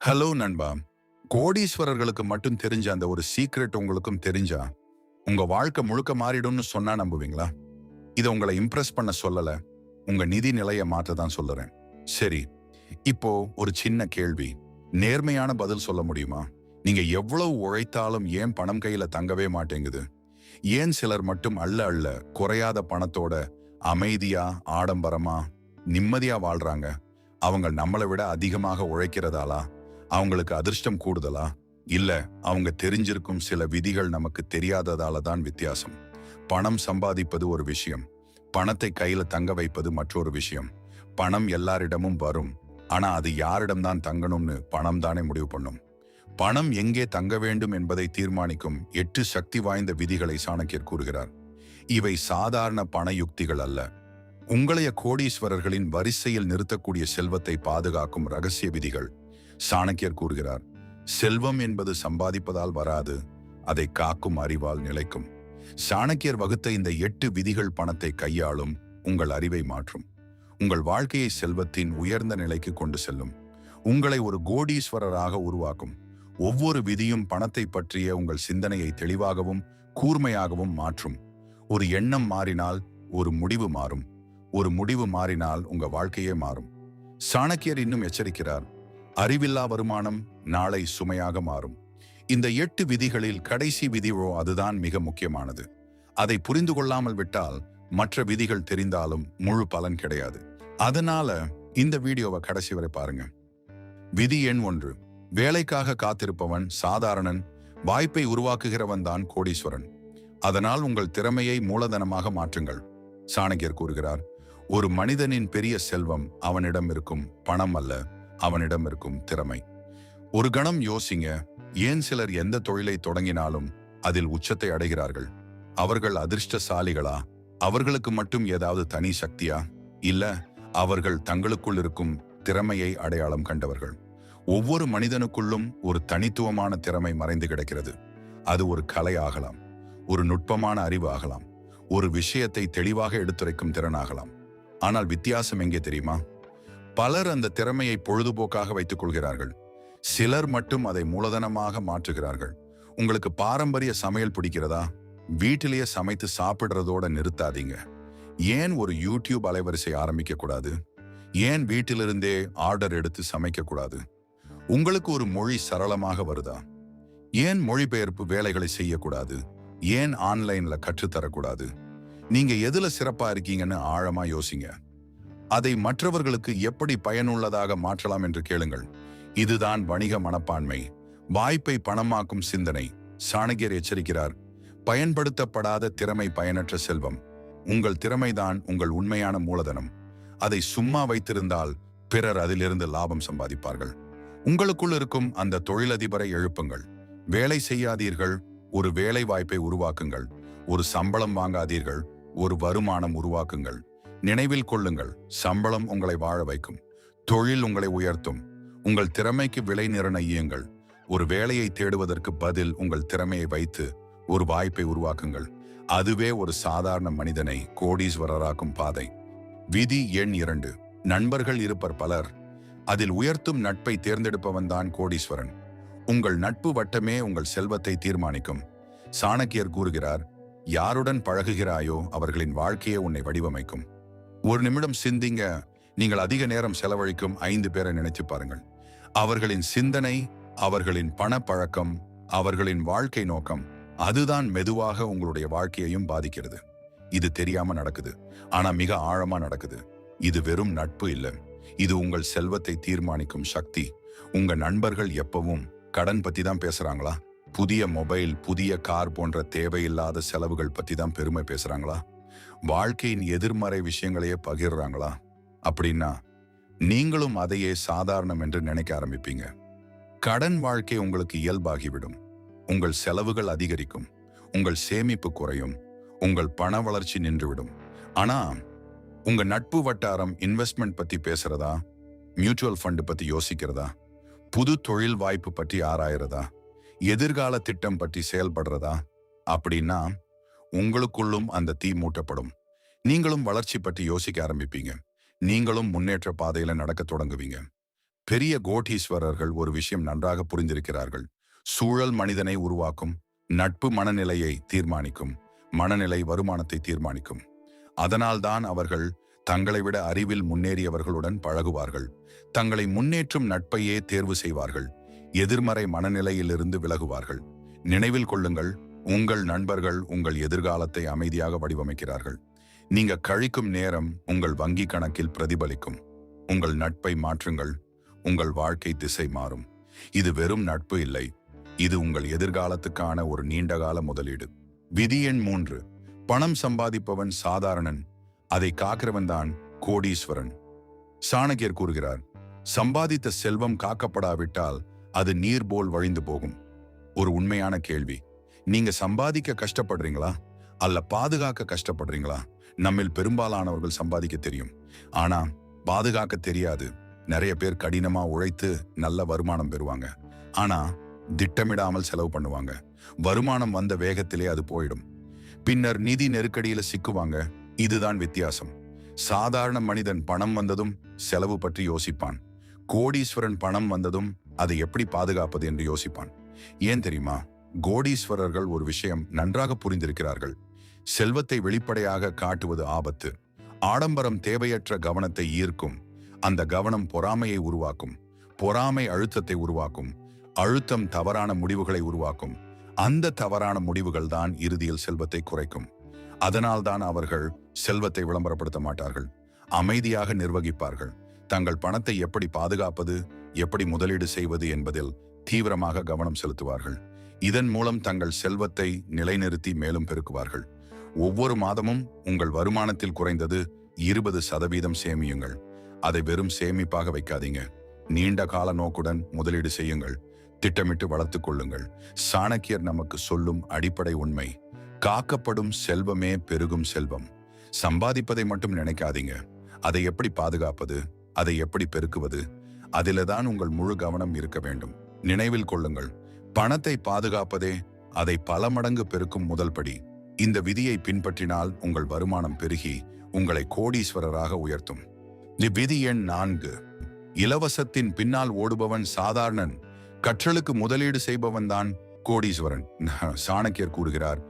Hello நண்பா. கோடீஸ்வரர்களுக்கு மட்டும் தெரிஞ்ச அந்த ஒரு சீக்ரெட் உங்களுக்கும் தெரிஞ்சா உங்க வாழ்க்கை முழுக்க மாறிடும்னு சொன்னா நம்புவீங்களா? இதை உங்களை இம்ப்ரெஸ் பண்ண சொல்லல, உங்க நிதி நிலையை மாற்ற தான் சொல்லுறேன். சரி, இப்போ ஒரு சின்ன கேள்வி. நேர்மையான பதில் சொல்ல முடியுமா? நீங்க எவ்வளவு உழைத்தாலும் ஏன் பணம் கையில தங்கவே மாட்டேங்குது? ஏன் சிலர் மட்டும் அள்ள அள்ள குறையாத பணத்தோட அமைதியா, ஆடம்பரமா, நிம்மதியா வாழ்றாங்க? அவங்க நம்மளை விட அதிகமாக உழைக்கிறதாலா? அவங்களுக்கு அதிர்ஷ்டம் கூடுதலா? இல்ல அவங்க தெரிஞ்சிருக்கும் சில விதிகள் நமக்கு தெரியாததால தான் வித்தியாசம். பணம் சம்பாதிப்பது ஒரு விஷயம், பணத்தை கையில தங்க வைப்பது மற்றொரு விஷயம். பணம் எல்லாரிடமும் வரும், ஆனா அது யாரிடம்தான் தங்கணும்னு பணம் தானே முடிவு பண்ணும். பணம் எங்கே தங்க வேண்டும் என்பதை தீர்மானிக்கும் 8 சக்தி வாய்ந்த விதிகளை சாணக்கியர் கூறுகிறார். இவை சாதாரண பண யுக்திகள் அல்ல, உங்களைய கோடீஸ்வரர்களின் வரிசையில் நிறுத்தக்கூடிய செல்வத்தை பாதுகாக்கும் ரகசிய விதிகள். சாணக்கியர் கூறுகிறார், செல்வம் என்பது சம்பாதிப்பதால் வராது, அதை காக்கும் அறிவால் நிலைக்கும். சாணக்கியர் வகுத்த இந்த 8 விதிகள் பணத்தை கையாளும், உங்கள் அறிவை மாற்றும், உங்கள் வாழ்க்கையை செல்வத்தின் உயர்ந்த நிலைக்கு கொண்டு செல்லும், உங்களை ஒரு கோடீஸ்வரராக உருவாக்கும். ஒவ்வொரு விதியும் பணத்தை பற்றிய உங்கள் சிந்தனையை தெளிவாகவும் கூர்மையாகவும் மாற்றும். ஒரு எண்ணம் மாறினால் ஒரு முடிவு மாறும், ஒரு முடிவு மாறினால் உங்க வாழ்க்கையே மாறும். சாணக்கியர் இன்னும் எச்சரிக்கிறார், அறிவில்லா வருமானம் நாளை சுமையாக மாறும். இந்த 8 விதிகளில் கடைசி விதியோ அதுதான் மிக முக்கியமானது. அதை புரிந்து கொள்ளாமல் விட்டால் மற்ற விதிகள் தெரிந்தாலும் முழு பலன் கிடையாது. அதனால இந்த வீடியோவை கடைசி வரை பாருங்க. விதி எண் 1, வேலைக்காக காத்திருப்பவன் சாதாரணன், வாய்ப்பை உருவாக்குகிறவன் தான் கோடீஸ்வரன். அதனால் உங்கள் திறமையை மூலதனமாக மாற்றுங்கள். சாணக்கியர் கூறுகிறார், ஒரு மனிதனின் பெரிய செல்வம் அவனிடம் இருக்கும் பணம் அல்ல, அவனிடம் இருக்கும் திறமை. ஒரு கணம் யோசிங்க, ஏன் சிலர் எந்த தொழிலை தொடங்கினாலும் அதில் உச்சத்தை அடைகிறார்கள்? அவர்கள் அதிர்ஷ்டசாலிகளா? அவர்களுக்கு மட்டும் ஏதாவது தனி சக்தியா? இல்ல, அவர்கள் தங்களுக்குள் இருக்கும் திறமையை அடையாளம் கண்டவர்கள். ஒவ்வொரு மனிதனுக்குள்ளும் ஒரு தனித்துவமான திறமை மறைந்து கிடக்கிறது. அது ஒரு கலை ஆகலாம், ஒரு நுட்பமான அறிவு ஆகலாம், ஒரு விஷயத்தை தெளிவாக எடுத்துரைக்கும் திறனாகலாம். ஆனால் வித்தியாசம் எங்கே தெரியுமா? பலர் அந்த திறமையை பொழுதுபோக்காக வைத்துக் கொள்கிறார்கள், சிலர் மட்டும் அதை மூலதனமாக மாற்றுகிறார்கள். உங்களுக்கு பாரம்பரிய சமையல் பிடிக்கிறதா? வீட்டிலேயே சமைத்து சாப்பிடுறதோட நிறுத்தாதீங்க. ஏன் ஒரு யூடியூப் அலைவரிசை ஆரம்பிக்க கூடாது? ஏன் வீட்டிலிருந்தே ஆர்டர் எடுத்து சமைக்க கூடாது? உங்களுக்கு ஒரு மொழி சரளமாக வருதா? ஏன் மொழிபெயர்ப்பு வேலைகளை செய்யக்கூடாது? ஏன் ஆன்லைன்ல கற்றுத்தரக்கூடாது? நீங்க எதுல சிறப்பா இருக்கீங்கன்னு ஆழமா யோசிங்க. அதை மற்றவர்களுக்கு எப்படி பயனுள்ளதாக மாற்றலாம் என்று கேளுங்கள். இதுதான் வணிக மனப்பான்மை, வாய்ப்பை பணமாக்கும் சிந்தனை. சாணக்கியர் எச்சரிக்கிறார், பயன்படுத்தப்படாத திறமை பயனற்ற செல்வம். உங்கள் திறமைதான் உங்கள் உண்மையான மூலதனம். அதை சும்மா வைத்திருந்தால் பிறர் அதிலிருந்து லாபம் சம்பாதிப்பார்கள். உங்களுக்குள் இருக்கும் அந்த தொழிலதிபரை எழுப்புங்கள். வேலை செய்யாதீர்கள், ஒரு வேலை வாய்ப்பை உருவாக்குங்கள். ஒரு சம்பளம் வாங்காதீர்கள், ஒரு வருமானம் உருவாக்குங்கள். நினைவில் கொள்ளுங்கள், சம்பளம் உங்களை வாழ வைக்கும், தொழில் உங்களை உயர்த்தும். உங்கள் திறமைக்கு விலை நிர்ணயியுங்கள். ஒரு வேலையை தேடுவதற்கு பதில் உங்கள் திறமையை வைத்து ஒரு வாய்ப்பை உருவாக்குங்கள். அதுவே ஒரு சாதாரண மனிதனை கோடீஸ்வரராக்கும் பாதை. விதி எண் 2, நண்பர்கள் இருப்பர் பலர், அதில் உயர்த்தும் நட்பை தேர்ந்தெடுப்பவன் தான் கோடீஸ்வரன். உங்கள் நட்பு வட்டமே உங்கள் செல்வத்தை தீர்மானிக்கும். சாணக்கியர் கூறுகிறார், யாருடன் பழகுகிறாயோ அவர்களின் வாழ்க்கையே உன்னை வடிவமைக்கும். ஒரு நிமிடம் சிந்திங்க, நீங்கள் அதிக நேரம் செலவழிக்கும் 5 பேரை நினைச்சு பாருங்கள். அவர்களின் சிந்தனை, அவர்களின் பணப்பழக்கம், அவர்களின் வாழ்க்கை நோக்கம், அதுதான் மெதுவாக உங்களுடைய வாழ்க்கையையும் பாதிக்கிறது. இது தெரியாம நடக்குது, ஆனா மிக ஆழமா நடக்குது. இது வெறும் நட்பு இல்லை, இது உங்கள் செல்வத்தை தீர்மானிக்கும் சக்தி. உங்க நண்பர்கள் எப்பவும் கடன் பத்தி தான் பேசுறாங்களா? புதிய மொபைல், புதிய கார் போன்ற தேவையில்லாத செலவுகள் பத்தி தான் பெருமை பேசுறாங்களா? வாழ்க்கையின் எதிர்மறை விஷயங்களையே பகிர்றாங்களா? அப்படின்னா நீங்களும் அதையே சாதாரணம் என்று நினைக்க ஆரம்பிப்பீங்க. கடன் வாழ்க்கை உங்களுக்கு இயல்பாகிவிடும். உங்கள் செலவுகள் அதிகரிக்கும், உங்கள் சேமிப்பு குறையும், உங்கள் பண வளர்ச்சி நின்றுவிடும். ஆனா உங்க நட்பு வட்டாரம் இன்வெஸ்ட்மெண்ட் பத்தி பேசுறதா? மியூச்சுவல் ஃபண்ட் பத்தி யோசிக்கிறதா? புது தொழில் வாய்ப்பு பற்றி ஆராயறதா? எதிர்கால திட்டம் பற்றி செயல்படுறதா? அப்படின்னா உங்களுக்குள்ளும் அந்த தீ மூட்டப்படும். நீங்களும் வளர்ச்சி பற்றி யோசிக்க ஆரம்பிப்பீங்க. நீங்களும் முன்னேற்ற பாதையில நடக்க தொடங்குவீங்க. பெரிய கோடீஸ்வரர்கள் ஒரு விஷயம் நன்றாக புரிந்திருக்கிறார்கள். சூழல் மனிதனை உருவாக்கும், நட்பு மனநிலையை தீர்மானிக்கும், மனநிலை வருமானத்தை தீர்மானிக்கும். அதனால்தான் அவர்கள் தங்களை விட அறிவில் முன்னேறியவர்களுடன் பழகுவார்கள். தங்களை முன்னேற்றும் நட்பையே தேர்வு செய்வார்கள். எதிர்மறை மனநிலையிலிருந்து விலகுவார்கள். நினைவில் கொள்ளுங்கள், உங்கள் நண்பர்கள் உங்கள் எதிர்காலத்தை அமைதியாக வடிவமைக்கிறார்கள். நீங்க கழிக்கும் நேரம் உங்கள் வங்கி கணக்கில் பிரதிபலிக்கும். உங்கள் நட்பை மாற்றுங்கள், உங்கள் வாழ்க்கை திசை மாறும். இது வெறும் நட்பு இல்லை, இது உங்கள் எதிர்காலத்துக்கான ஒரு நீண்டகால முதலீடு. விதி எண் 3. பணம் சம்பாதிப்பவன் சாதாரணன், அதை காக்கிறவன் தான் கோடீஸ்வரன். சாணக்கியர் கூறுகிறார், சம்பாதித்த செல்வம் காக்கப்படாவிட்டால் அது நீர் போல் வழிந்து போகும். ஒரு உண்மையான கேள்வி, நீங்க சம்பாதிக்க கஷ்டப்படுறீங்களா அல்ல பாதுகாக்க கஷ்டப்படுறீங்களா? நம்மில் பெரும்பாலானவர்கள் சம்பாதிக்க தெரியும், ஆனா பாதுகாக்க தெரியாது. நிறைய பேர் கடினமா உழைத்து நல்ல வருமானம் பெறுவாங்க, ஆனா திட்டமிடாமல் செலவு பண்ணுவாங்க. வருமானம் வந்த வேகத்திலே அது போயிடும். பின்னர் நிதி நெருக்கடியில சிக்குவாங்க. இதுதான் வித்தியாசம். சாதாரண மனிதன் பணம் வந்ததும் செலவு பற்றி யோசிப்பான். கோடீஸ்வரன் பணம் வந்ததும் அதை எப்படி பாதுகாப்பது என்று யோசிப்பான். ஏன் தெரியுமா? கோடீஸ்வரர்கள் ஒரு விஷயம் நன்றாக புரிந்திருக்கிறார்கள். செல்வத்தை வெளிப்படையாக காட்டுவது ஆபத்து. ஆடம்பரம் தேவையற்ற கவனத்தை ஈர்க்கும். அந்த கவனம் பொறாமையை உருவாக்கும். பொறாமை அழுத்தத்தை உருவாக்கும். அழுத்தம் தவறான முடிவுகளை உருவாக்கும். அந்த தவறான முடிவுகள் தான் இறுதியில் செல்வத்தை குறைக்கும். அதனால்தான் அவர்கள் செல்வத்தை விளம்பரப்படுத்த மாட்டார்கள். அமைதியாக நிர்வகிப்பார்கள். தங்கள் பணத்தை எப்படி பாதுகாப்பது, எப்படி முதலீடு செய்வது என்பதில் தீவிரமாக கவனம் செலுத்துவார்கள். இதன் மூலம் தங்கள் செல்வத்தை நிலைநிறுத்தி மேலும் பெருக்குவார்கள். ஒவ்வொரு மாதமும் உங்கள் வருமானத்தில் குறைந்தது 20% சேமியுங்கள். அதை வெறும் சேமிப்பாக வைக்காதீங்க. நீண்ட கால நோக்குடன் முதலீடு செய்யுங்கள். திட்டமிட்டு வளர்த்துக் கொள்ளுங்கள். சாணக்கியர் நமக்கு சொல்லும் அடிப்படை உண்மை, காக்கப்படும் செல்வமே பெருகும் செல்வம். சம்பாதிப்பதை மட்டும் நினைக்காதீங்க. அதை எப்படி பாதுகாப்பது, அதை எப்படி பெருக்குவது, அதில்தான் உங்கள் முழு கவனம் இருக்க வேண்டும். நினைவில் கொள்ளுங்கள், பணத்தை பாதுகாப்பதே அதை பல மடங்கு பெருக்கும் முதல் படி. இந்த விதியை பின்பற்றினால் உங்கள் வருமானம் பெருகி உங்களை கோடீஸ்வரராக உயர்த்தும். விதி எண் 4. இலவசத்தின் பின்னால் ஓடுபவன் சாதாரணன், கற்றலுக்கு முதலீடு செய்பவன் தான் கோடீஸ்வரன். சாணக்கியர் கூறுகிறார்,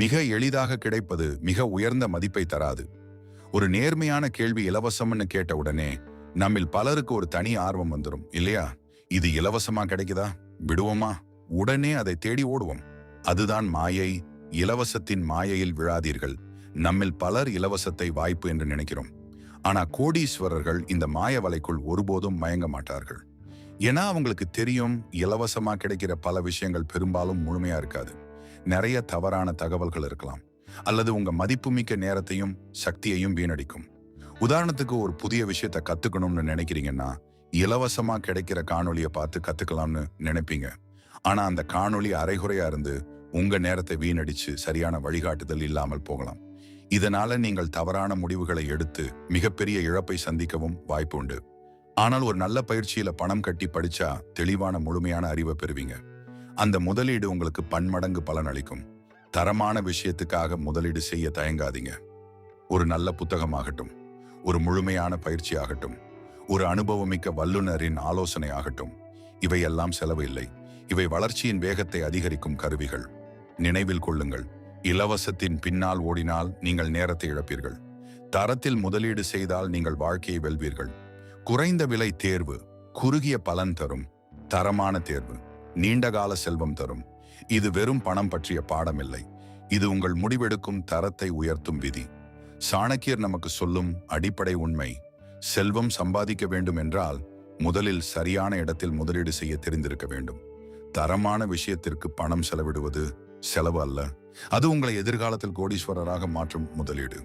மிக எளிதாக கிடைப்பது மிக உயர்ந்த மதிப்பை தராது. ஒரு நேர்மையான கேள்வி இலவசம்னு கேட்ட உடனே நம்மில் பலருக்கு ஒரு தனி ஆர்வம் வந்துடும் இல்லையா? இது இலவசமா கிடைக்குதா, விடுவோமா? உடனே அதை தேடி ஓடுவோம். அதுதான் மாயை. இலவசத்தின் மாயையில் விழாதீர்கள். நம்மில் பலர் இலவசத்தை வாய்ப்பு என்று நினைக்கிறோம். ஆனா கோடீஸ்வரர்கள் இந்த மாய வலைக்குள் ஒருபோதும் மயங்க மாட்டார்கள். ஏன்னா அவங்களுக்கு தெரியும், இலவசமா கிடைக்கிற பல விஷயங்கள் பெரும்பாலும் முழுமையா இருக்காது. நிறைய தவறான தகவல்கள் இருக்கலாம், அல்லது உங்க மதிப்புமிக்க நேரத்தையும் சக்தியையும் வீணடிக்கும். உதாரணத்துக்கு, ஒரு புதிய விஷயத்தை கத்துக்கணும்னு நினைக்கிறீங்கன்னா இலவசமா கிடைக்கிற காணொலியை பார்த்து கத்துக்கலாம்னு நினைப்பீங்க. ஆனா அந்த காணொலி அரைகுறையா இருந்து உங்க நேரத்தை வீணடிச்சு சரியான வழிகாட்டுதல் இல்லாமல் போகலாம். இதனால நீங்கள் தவறான முடிவுகளை எடுத்து மிகப்பெரிய இழப்பை சந்திக்கவும் வாய்ப்பு உண்டு. ஆனால் ஒரு நல்ல பயிற்சியில பணம் கட்டி படிச்சா தெளிவான முழுமையான அறிவை பெறுவீங்க. அந்த முதலீடு உங்களுக்கு பன்மடங்கு பலன் அளிக்கும். தரமான விஷயத்துக்காக முதலீடு செய்ய தயங்காதீங்க. ஒரு நல்ல புத்தகமாகட்டும், ஒரு முழுமையான பயிற்சி ஆகட்டும், ஒரு அனுபவமிக்க வல்லுநரின் ஆலோசனை ஆகட்டும், இவையெல்லாம் செலவு இல்லை. இவை வளர்ச்சியின் வேகத்தை அதிகரிக்கும் கருவிகள். நினைவில் கொள்ளுங்கள், இலவசத்தின் பின்னால் ஓடினால் நீங்கள் நேரத்தை இழப்பீர்கள். தரத்தில் முதலீடு செய்தால் நீங்கள் வாழ்க்கையை வெல்வீர்கள். குறைந்த விலை தேர்வு குறுகிய பலன் தரும். தரமான தேர்வு நீண்டகால செல்வம் தரும். இது வெறும் பணம் பற்றிய பாடம் இல்லை, இது உங்கள் முடிவெடுக்கும் தரத்தை உயர்த்தும் விதி. சாணக்கியர் நமக்கு சொல்லும் அடிப்படை உண்மை, செல்வம் சம்பாதிக்க வேண்டும் என்றால் முதலில் சரியான இடத்தில் முதலீடு செய்ய தெரிந்திருக்க வேண்டும். தரமான விஷயத்திற்கு பணம் செலவிடுவது செலவு அல்ல, அது உங்களை எதிர்காலத்தில் கோடீஸ்வரராக மாற்றும் முதலீடு.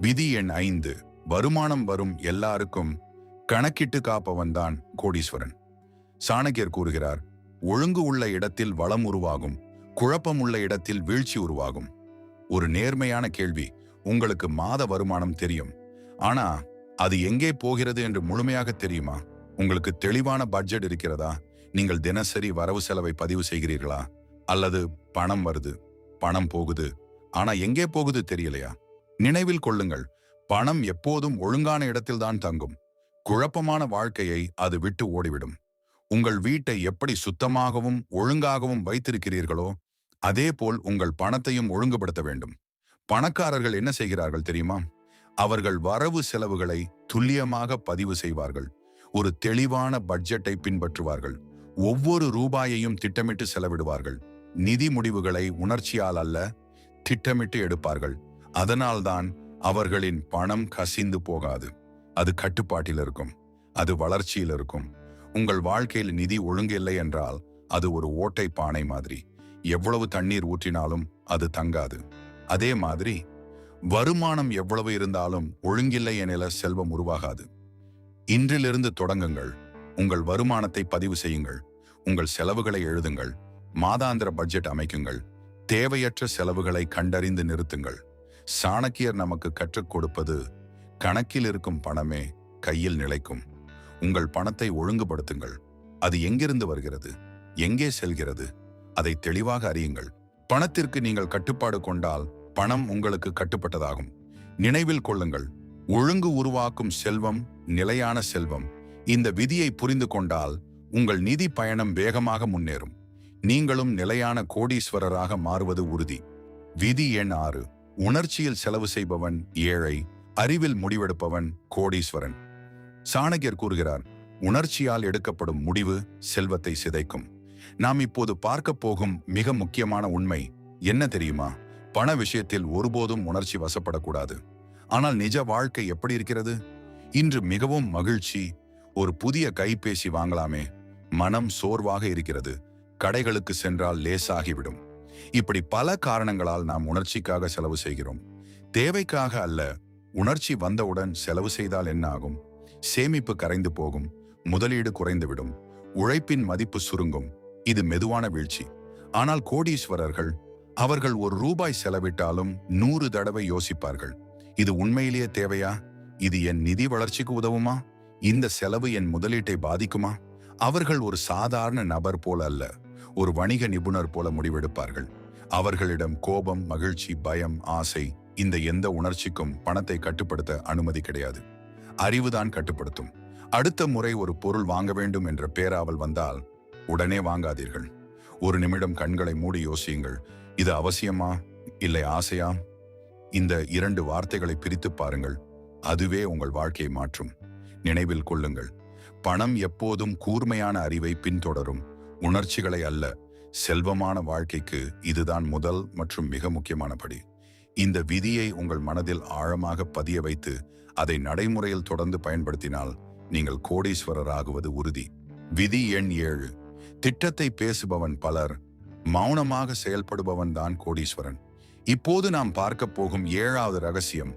விதி எண் 5. வருமானம் வரும் எல்லாருக்கும் கணக்கிட்டு காப்பவன் தான் கோடீஸ்வரன். சாணக்கியர் கூறுகிறார், ஒழுங்கு உள்ள இடத்தில் வளம் உருவாகும், குழப்பம் உள்ள இடத்தில் வீழ்ச்சி உருவாகும். ஒரு நேர்மையான கேள்வி, உங்களுக்கு மாத வருமானம் தெரியும், ஆனா அது எங்கே போகிறது என்று முழுமையாக தெரியுமா? உங்களுக்கு தெளிவான பட்ஜெட் இருக்கிறதா? நீங்கள் தினசரி வரவு செலவை பதிவு செய்கிறீர்களா? அல்லது பணம் வருது, பணம் போகுது, ஆனா எங்கே போகுது தெரியலையா? நினைவில் கொள்ளுங்கள், பணம் எப்போதும் ஒழுங்கான இடத்தில் தான் தங்கும். குழப்பமான வாழ்க்கையை அது விட்டு ஓடிவிடும். உங்கள் வீட்டை எப்படி சுத்தமாகவும் ஒழுங்காகவும் வைத்திருக்கிறீர்களோ அதேபோல் உங்கள் பணத்தையும் ஒழுங்குபடுத்த வேண்டும். பணக்காரர்கள் என்ன செய்கிறார்கள் தெரியுமா? அவர்கள் வரவு செலவுகளை துல்லியமாக பதிவு செய்வார்கள். ஒரு தெளிவான பட்ஜெட்டை பின்பற்றுவார்கள். ஒவ்வொரு ரூபாயையும் திட்டமிட்டு செலவிடுவார்கள். நிதி முடிவுகளை உணர்ச்சியால் அல்ல, திட்டமிட்டு எடுப்பார்கள். அதனால்தான் அவர்களின் பணம் கசிந்து போகாது. அது கட்டுப்பாட்டில் இருக்கும். அது வளர்ச்சியில் இருக்கும். உங்கள் வாழ்க்கையில் நிதி ஒழுங்கு இல்லை என்றால் அது ஒரு ஓட்டை பானை மாதிரி. எவ்வளவு தண்ணீர் ஊற்றினாலும் அது தங்காது. அதே மாதிரி வருமானம் எவ்வளவு இருந்தாலும் ஒழுங்கில்லை எனில செல்வம் உருவாகாது. இன்றிலிருந்து தொடங்குங்கள். உங்கள் வருமானத்தை பதிவு செய்யுங்கள். உங்கள் செலவுகளை எழுதுங்கள். மாதாந்திர பட்ஜெட் அமைக்குங்கள். தேவையற்ற செலவுகளை கண்டறிந்து நிறுத்துங்கள். சாணக்கியர் நமக்கு கற்றுக் கொடுப்பது, கணக்கில் இருக்கும் பணமே கையில் நிலைக்கும். உங்கள் பணத்தை ஒழுங்குபடுத்துங்கள். அது எங்கிருந்து வருகிறது, எங்கே செல்கிறது, அதை தெளிவாக அறியுங்கள். பணத்திற்கு நீங்கள் கட்டுப்பாடு கொண்டால் பணம் உங்களுக்கு கட்டுப்பட்டதாகும். நினைவில் கொள்ளுங்கள், ஒழுங்கு உருவாக்கும் செல்வம் நிலையான செல்வம். இந்த விதியை புரிந்து கொண்டால் உங்கள் நிதி பயணம் வேகமாக முன்னேறும். நீங்களும் நிலையான கோடீஸ்வரராக மாறுவது உறுதி. விதி எண் 6. உணர்ச்சியில் செலவு செய்பவன் ஏழை, அறிவில் முடிவெடுப்பவன் கோடீஸ்வரன். சாணக்கியர் கூறுகிறார், உணர்ச்சியால் எடுக்கப்படும் முடிவு செல்வத்தை சிதைக்கும். நாம் இப்போது பார்க்க போகும் மிக முக்கியமான உண்மை என்ன தெரியுமா? பண விஷயத்தில் ஒருபோதும் உணர்ச்சி வசப்படக்கூடாது. ஆனால் நிஜ வாழ்க்கை எப்படி இருக்கிறது? இன்று மிகவும் மகிழ்ச்சி. ஒரு புதிய கைபேசி வாங்கலாமே, மனம் சோர்வாக இருக்கிறது. கடைகளுக்கு சென்றால் லேசாகிவிடும். இப்படி பல காரணங்களால் நாம் உணர்ச்சிக்காக செலவு செய்கிறோம். தேவைக்காக அல்ல. உணர்ச்சி வந்தவுடன் செலவு செய்தால் என்ன ஆகும்? சேமிப்பு கரைந்து போகும். முதலீடு குறைந்துவிடும். உழைப்பின் மதிப்பு சுருங்கும். இது மெதுவான வீழ்ச்சி. ஆனால் கோடீஸ்வரர்கள், அவர்கள் ₹1 செலவிட்டாலும் 100 தடவை யோசிப்பார்கள். இது உண்மையிலேயே தேவையா? இது என் நிதி வளர்ச்சிக்கு உதவுமா? இந்த செலவு என் முதலீட்டை பாதிக்குமா? அவர்கள் ஒரு சாதாரண நபர் போல அல்ல, ஒரு வணிக நிபுணர் போல முடிவெடுப்பார்கள். அவர்களிடம் கோபம், மகிழ்ச்சி, பயம், ஆசை, இந்த எந்த உணர்ச்சிக்கும் பணத்தை கட்டுப்படுத்த அனுமதி கிடையாது. அறிவுதான் கட்டுப்படுத்தும். அடுத்த முறை ஒரு பொருள் வாங்க வேண்டும் என்ற பேராவல் வந்தால் உடனே வாங்காதீர்கள். ஒரு நிமிடம் கண்களை மூடி யோசியுங்கள். இது அவசியமா, இல்லை ஆசையா? இந்த 2 வார்த்தைகளை பிரித்து பாருங்கள். அதுவே உங்கள் வாழ்க்கையை மாற்றும். நினைவில் கொள்ளுங்கள், பணம் எப்போதும் கூர்மையான அறிவை பின்தொடரும், உணர்ச்சிகளை அல்ல. செல்வமான வாழ்க்கைக்கு இதுதான் முதல் மற்றும் மிக முக்கியமான படி. இந்த விதியை உங்கள் மனதில் ஆழமாக பதிய வைத்து அதை நடைமுறையில் தொடர்ந்து பயன்படுத்தினால் நீங்கள் கோடீஸ்வரராகுவது உறுதி. விதி எண் 7. திட்டத்தை பேசுபவன் பலர், மௌனமாக செயல்படுபவன் தான் கோடீஸ்வரன். இப்போது நாம் பார்க்க போகும் 7வது ரகசியம்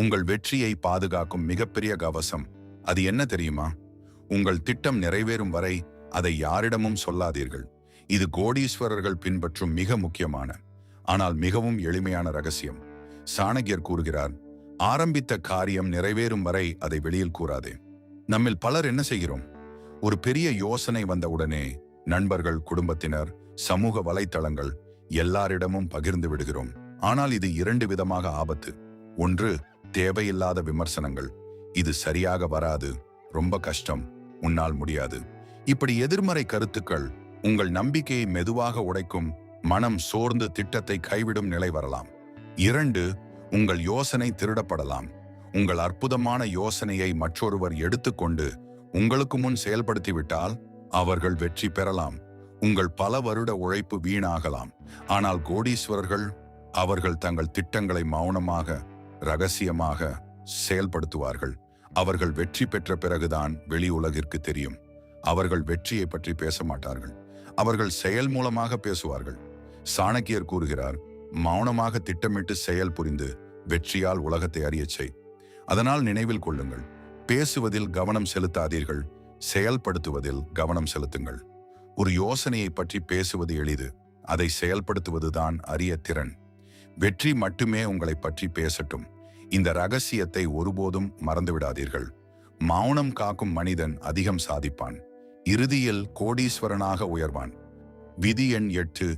உங்கள் வெற்றியை பாதுகாக்கும் மிகப்பெரிய கவசம். அது என்ன தெரியுமா? உங்கள் திட்டம் நிறைவேறும் வரை அதை யாரிடமும் சொல்லாதீர்கள். இது கோடீஸ்வரர்கள் பின்பற்றும் மிக முக்கியமான ஆனால் மிகவும் எளிமையான ரகசியம். சாணக்கியர் கூறுகிறார், ஆரம்பித்த காரியம் நிறைவேறும் வரை அதை வெளியில் கூறாதே. நம்மில் பலர் என்ன செய்கிறோம்? ஒரு பெரிய யோசனை வந்தவுடனே நண்பர்கள், குடும்பத்தினர், சமூக வலைத்தளங்கள் எல்லாரிடமும் பகிர்ந்து விடுகிறோம். ஆனால் இது 2 விதமாக ஆபத்து. ஒன்று, தேவையில்லாத விமர்சனங்கள். இது சரியாக வராது, ரொம்ப கஷ்டம், உன்னால் முடியாது. இப்படி எதிர்மறை கருத்துக்கள் உங்கள் நம்பிக்கையை மெதுவாக உடைக்கும். மனம் சோர்ந்து திட்டத்தை கைவிடும் நிலை வரலாம். 2, உங்கள் யோசனை திருடப்படலாம். உங்கள் அற்புதமான யோசனையை மற்றொருவர் எடுத்துக்கொண்டு உங்களுக்கு முன் செயல்படுத்திவிட்டால் அவர்கள் வெற்றி பெறலாம். உங்கள் பல வருட உழைப்பு வீணாகலாம். ஆனால் கோடீஸ்வரர்கள், அவர்கள் தங்கள் திட்டங்களை மௌனமாக, ரகசியமாக செயல்படுத்துவார்கள். அவர்கள் வெற்றி பெற்ற பிறகுதான் வெளி உலகிற்கு தெரியும். அவர்கள் வெற்றியை பற்றி பேச மாட்டார்கள், அவர்கள் செயல் மூலமாக பேசுவார்கள். சாணக்கியர் கூறுகிறார், மௌனமாக திட்டமிட்டு செயல் புரிந்து வெற்றியால் உலகத்தை அறியச் செய். அதனால் நினைவில் கொள்ளுங்கள், பேசுவதில் கவனம் செலுத்தாதீர்கள், செயல்படுத்துவதில் கவனம் செலுத்துங்கள். ஒரு யோசனையை பற்றி பேசுவது எளிது, அதை செயல்படுத்துவதுதான் அரிய திறன். வெற்றி மட்டுமே உங்களை பற்றி பேசட்டும். இந்த ரகசியத்தை ஒருபோதும் மறந்துவிடாதீர்கள். மௌனம் காக்கும் மனிதன் அதிகம் சாதிப்பான், இறுதியில் கோடீஸ்வரனாக உயர்வான். விதி எண் 8.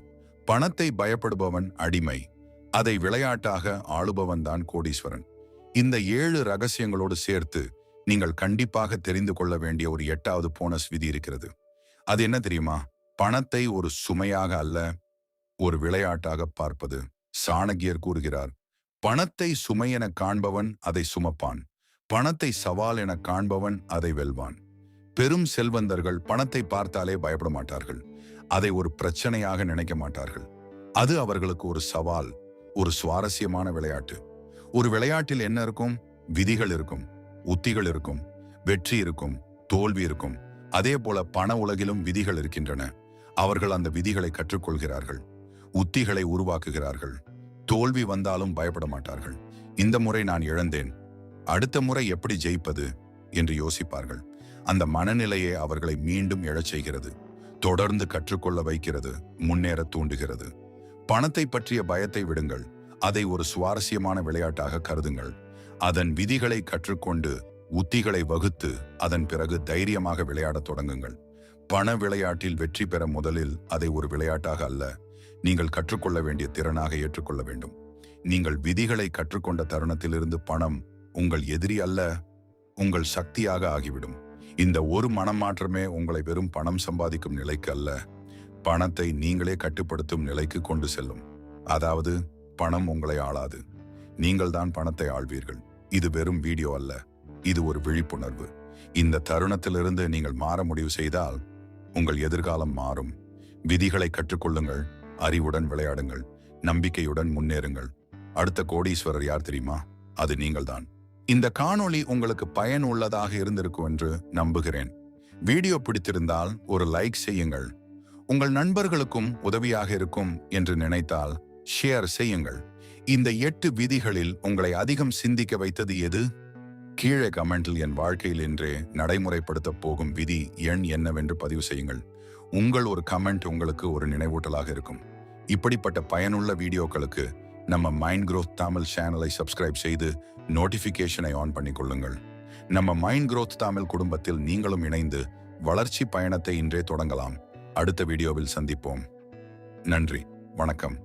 பணத்தை பயப்படுபவன் அடிமை, அதை விளையாட்டாக ஆளுபவன் தான் கோடீஸ்வரன். இந்த 7 ரகசியங்களோடு சேர்த்து நீங்கள் கண்டிப்பாக தெரிந்து கொள்ள வேண்டிய ஒரு 8வது போனஸ் விதி இருக்கிறது. அது என்ன தெரியுமா? பணத்தை ஒரு சுமையாக அல்ல, ஒரு விளையாட்டாக பார்ப்பது. சாணக்கியர் கூறுகிறார், பணத்தை சுமை என காண்பவன் அதை சுமப்பான், பணத்தை சவால் என காண்பவன் அதை வெல்வான். பெரும் செல்வந்தர்கள் பணத்தை பார்த்தாலே பயப்பட மாட்டார்கள், அதை ஒரு பிரச்சனையாக நினைக்க மாட்டார்கள். அது அவர்களுக்கு ஒரு சவால், ஒரு சுவாரஸ்யமான விளையாட்டு. ஒரு விளையாட்டில் என்ன இருக்கும்? விதிகள் இருக்கும், உத்திகள் இருக்கும், வெற்றி இருக்கும், தோல்வி இருக்கும். அதே போல பண உலகிலும் விதிகள் இருக்கின்றன. அவர்கள் அந்த விதிகளை கற்றுக்கொள்கிறார்கள், உத்திகளை உருவாக்குகிறார்கள். தோல்வி வந்தாலும் பயப்பட மாட்டார்கள். இந்த முறை நான் இழந்தேன், அடுத்த முறை எப்படி ஜெயிப்பது என்று யோசிப்பார்கள். அந்த மனநிலையே அவர்களை மீண்டும் எழச் செய்கிறது, தொடர்ந்து கற்றுக்கொள்ள வைக்கிறது, முன்னேற தூண்டுகிறது. பணத்தை பற்றிய பயத்தை விடுங்கள், அதை ஒரு சுவாரஸ்யமான விளையாட்டாக கருதுங்கள். அதன் விதிகளை கற்றுக்கொண்டு உத்திகளை வகுத்து அதன் பிறகு தைரியமாக விளையாடத் தொடங்குங்கள். பண விளையாட்டில் வெற்றி பெற முதலில் அதை ஒரு விளையாட்டாக அல்ல, நீங்கள் கற்றுக்கொள்ள வேண்டிய திறனாக ஏற்றுக்கொள்ள வேண்டும். நீங்கள் விதிகளை கற்றுக்கொண்ட தருணத்திலிருந்து பணம் உங்கள் எதிரி அல்ல, உங்கள் சக்தியாக ஆகிவிடும். இந்த ஒரு மனமாற்றமே உங்களை வெறும் பணம் சம்பாதிக்கும் நிலைக்கு அல்ல, பணத்தை நீங்களே கட்டுப்படுத்தும் நிலைக்கு கொண்டு செல்லும். அதாவது பணம் உங்களை ஆளாது, நீங்கள் தான் பணத்தை ஆள்வீர்கள். இது வெறும் வீடியோ அல்ல, இது ஒரு விழிப்புணர்வு. இந்த தருணத்திலிருந்து நீங்கள் மாற முடிவு செய்தால் உங்கள் எதிர்காலம் மாறும். விதிகளை கற்றுக்கொள்ளுங்கள், அறிவுடன் விளையாடுங்கள், நம்பிக்கையுடன் முன்னேறுங்கள். அடுத்த கோடீஸ்வரர் யார் தெரியுமா? அது நீங்கள்தான். இந்த காணொளி உங்களுக்கு பயனுள்ளதாக இருந்திருக்கும் என்று நம்புகிறேன். வீடியோ பிடித்திருந்தால் ஒரு லைக் செய்யுங்கள். உங்கள் நண்பர்களுக்கும் உதவியாக இருக்கும் என்று நினைத்தால் ஷேர் செய்யுங்கள். இந்த 8 விதிகளில் உங்களை அதிகம் சிந்திக்க வைத்தது எது? கீழே கமெண்டில் என் வாழ்க்கையில் இன்றே நடைமுறைப்படுத்த போகும் விதி எண் என்னவென்று பதிவு செய்யுங்கள். உங்கள் ஒரு கமெண்ட் உங்களுக்கு ஒரு நினைவூட்டலாக இருக்கும். இப்படிப்பட்ட பயனுள்ள வீடியோக்களுக்கு நம்ம மைண்ட் க்ரோத் தமிழ் சேனலை சப்ஸ்கிரைப் செய்து நோட்டிஃபிகேஷனை ஆன் பண்ணிக்கொள்ளுங்கள். நம்ம மைண்ட் க்ரோத் தமிழ் குடும்பத்தில் நீங்களும் இணைந்து வளர்ச்சி பயணத்தை இன்றே தொடங்கலாம். அடுத்த வீடியோவில் சந்திப்போம். நன்றி, வணக்கம்.